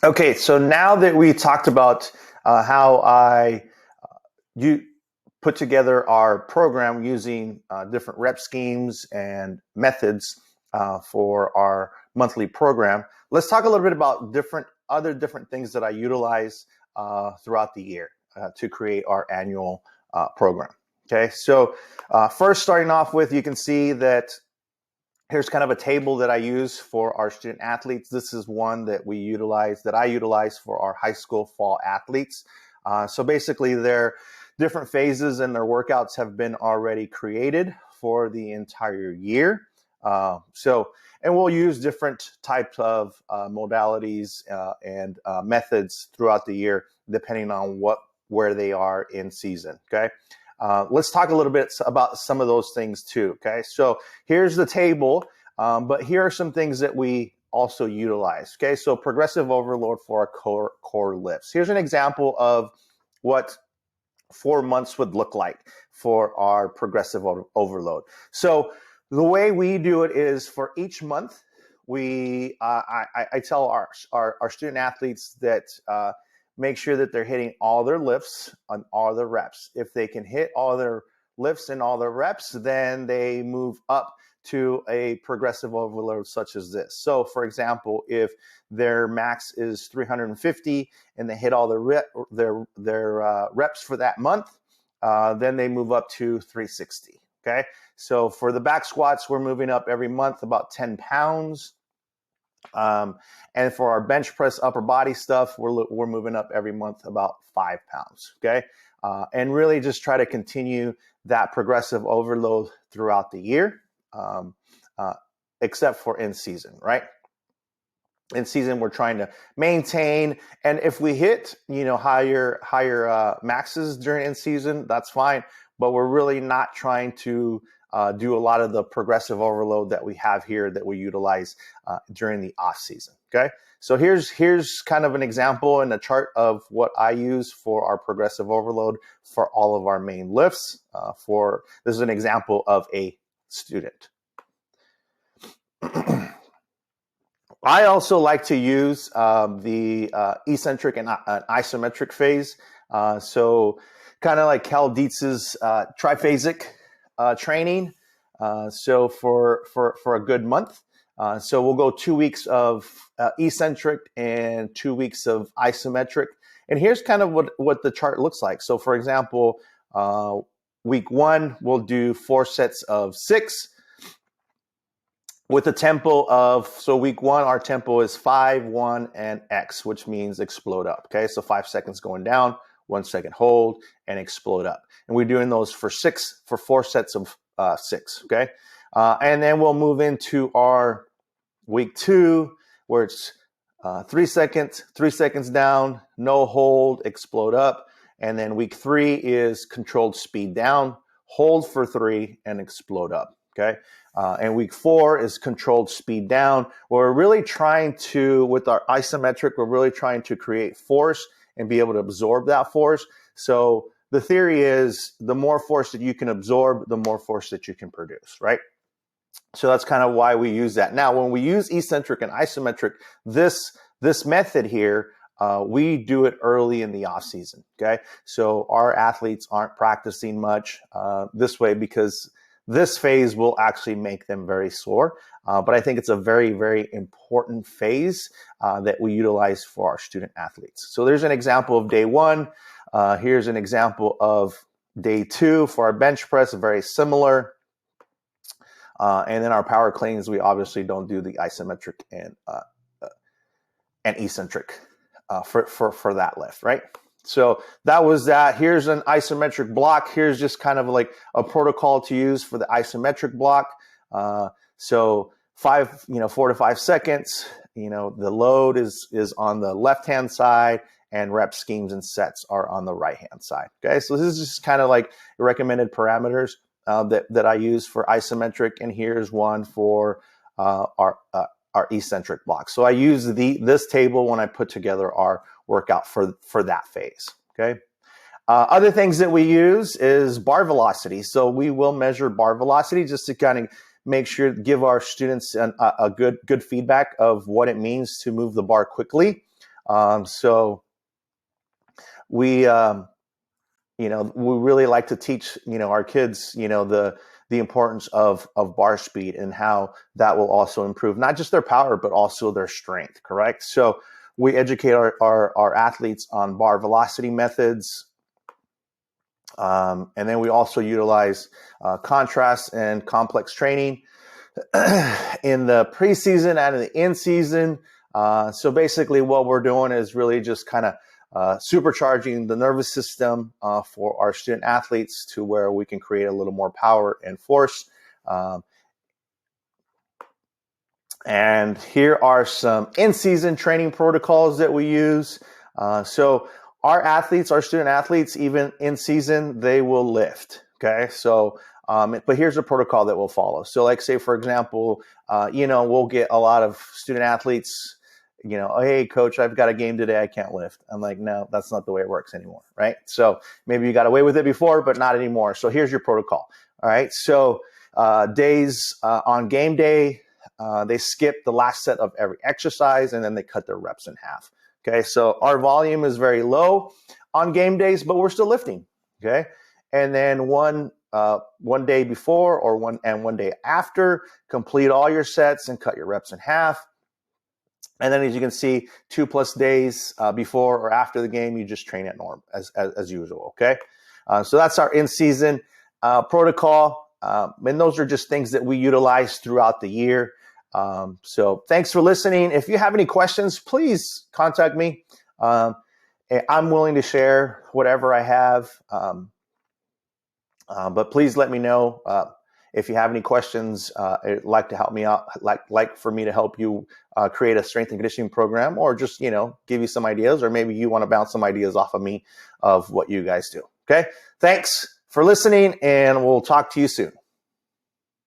Okay, so now that we talked about how you put together our program using different rep schemes and methods for our monthly program, let's talk a little bit about different things that I utilize throughout the year to create our annual program. Okay, so first starting off with, you can see that here's kind of a table that I use for our student athletes. This is one that I utilize for our high school fall athletes. So basically, their different phases and their workouts have been already created for the entire year. And we'll use different types of modalities and methods throughout the year, depending on where they are in season. Okay. Let's talk a little bit about some of those things too. Okay, so here's the table, but here are some things that we also utilize. Okay, so progressive overload for our core lifts. Here's an example of what 4 months would look like for our progressive overload. So the way we do it is for each month, I tell our student athletes that make sure that they're hitting all their lifts on all their reps. If they can hit all their lifts and all their reps, then they move up to a progressive overload such as this. So for example, if their max is 350 and they hit all their reps for that month, then they move up to 360. Okay. So for the back squats, we're moving up every month about 10 pounds. And for our bench press upper body stuff, we're moving up every month about 5 pounds. Okay. And really just try to continue that progressive overload throughout the year, except for in season, right? In season, we're trying to maintain, and if we hit, higher maxes during in season, that's fine. But we're really not trying to do a lot of the progressive overload that we have here that we utilize during the off season. Okay, so here's kind of an example in a chart of what I use for our progressive overload for all of our main lifts. This is an example of a student. I also like to use the eccentric and isometric phase. So kind of like Cal Dietz's triphasic training. So for a good month. So we'll go 2 weeks of eccentric and 2 weeks of isometric. And here's kind of what the chart looks like. So for example, week 1, we'll do 4 sets of 6 with a tempo of, so week 1, our tempo is 5, 1, and X, which means explode up. Okay, so 5 seconds going down, 1 second hold, and explode up. And we're doing those for 4 sets of 6. Okay, and then we'll move into our week 2, where it's 3 seconds down, no hold, explode up. And then week 3 is controlled speed down, hold for 3, and explode up. Okay. And week 4 is controlled speed down. We're really trying to, with our isometric, we're really trying to create force and be able to absorb that force. So the theory is the more force that you can absorb, the more force that you can produce, right? So that's kind of why we use that. Now, when we use eccentric and isometric, this method here, we do it early in the off season. Okay. So our athletes aren't practicing much this way because this phase will actually make them very sore. But I think it's a very, very important phase that we utilize for our student athletes. So there's an example of day 1. Here's an example of day 2 for our bench press, very similar. And then our power cleans, we obviously don't do the isometric and eccentric for that lift, right? So that was that. Here's an isometric block. Here's just kind of like a protocol to use for the isometric block. So 4 to 5 seconds. The load is on the left-hand side, and rep schemes and sets are on the right-hand side. Okay, so this is just kind of like recommended parameters that I use for isometric, and here's one for our eccentric block. So I use this table when I put together our workout for that phase. Okay. Other things that we use is bar velocity. So we will measure bar velocity just to kind of make sure, give our students a good feedback of what it means to move the bar quickly. So we, we really like to teach, our kids, the importance of bar speed and how that will also improve not just their power, but also their strength, correct? So we educate our athletes on bar velocity methods. And then we also utilize contrast and complex training in the preseason and in the in-season. So basically what we're doing is really just kind of supercharging the nervous system for our student athletes to where we can create a little more power and force. And here are some in-season training protocols that we use. So our student athletes, even in season, they will lift. Okay, so but here's a protocol that we'll follow. So like say, for example, we'll get a lot of student athletes, oh, hey, coach, I've got a game today. I can't lift. I'm like, no, that's not the way it works anymore, right? So maybe you got away with it before, but not anymore. So here's your protocol. All right, so days on game day, they skip the last set of every exercise, and then they cut their reps in half. Okay, so our volume is very low on game days, but we're still lifting. Okay, and then one day before or one day after, complete all your sets and cut your reps in half. And then, as you can see, 2+ days before or after the game, you just train at norm as usual. Okay, so that's our in-season protocol, and those are just things that we utilize throughout the year. So thanks for listening. If you have any questions, please contact me. I'm willing to share whatever I have, but please let me know if you have any questions. Like to help me out, like for me to help you create a strength and conditioning program, or just give you some ideas, or maybe you want to bounce some ideas off of me of what you guys do. Okay, thanks for listening, and we'll talk to you soon.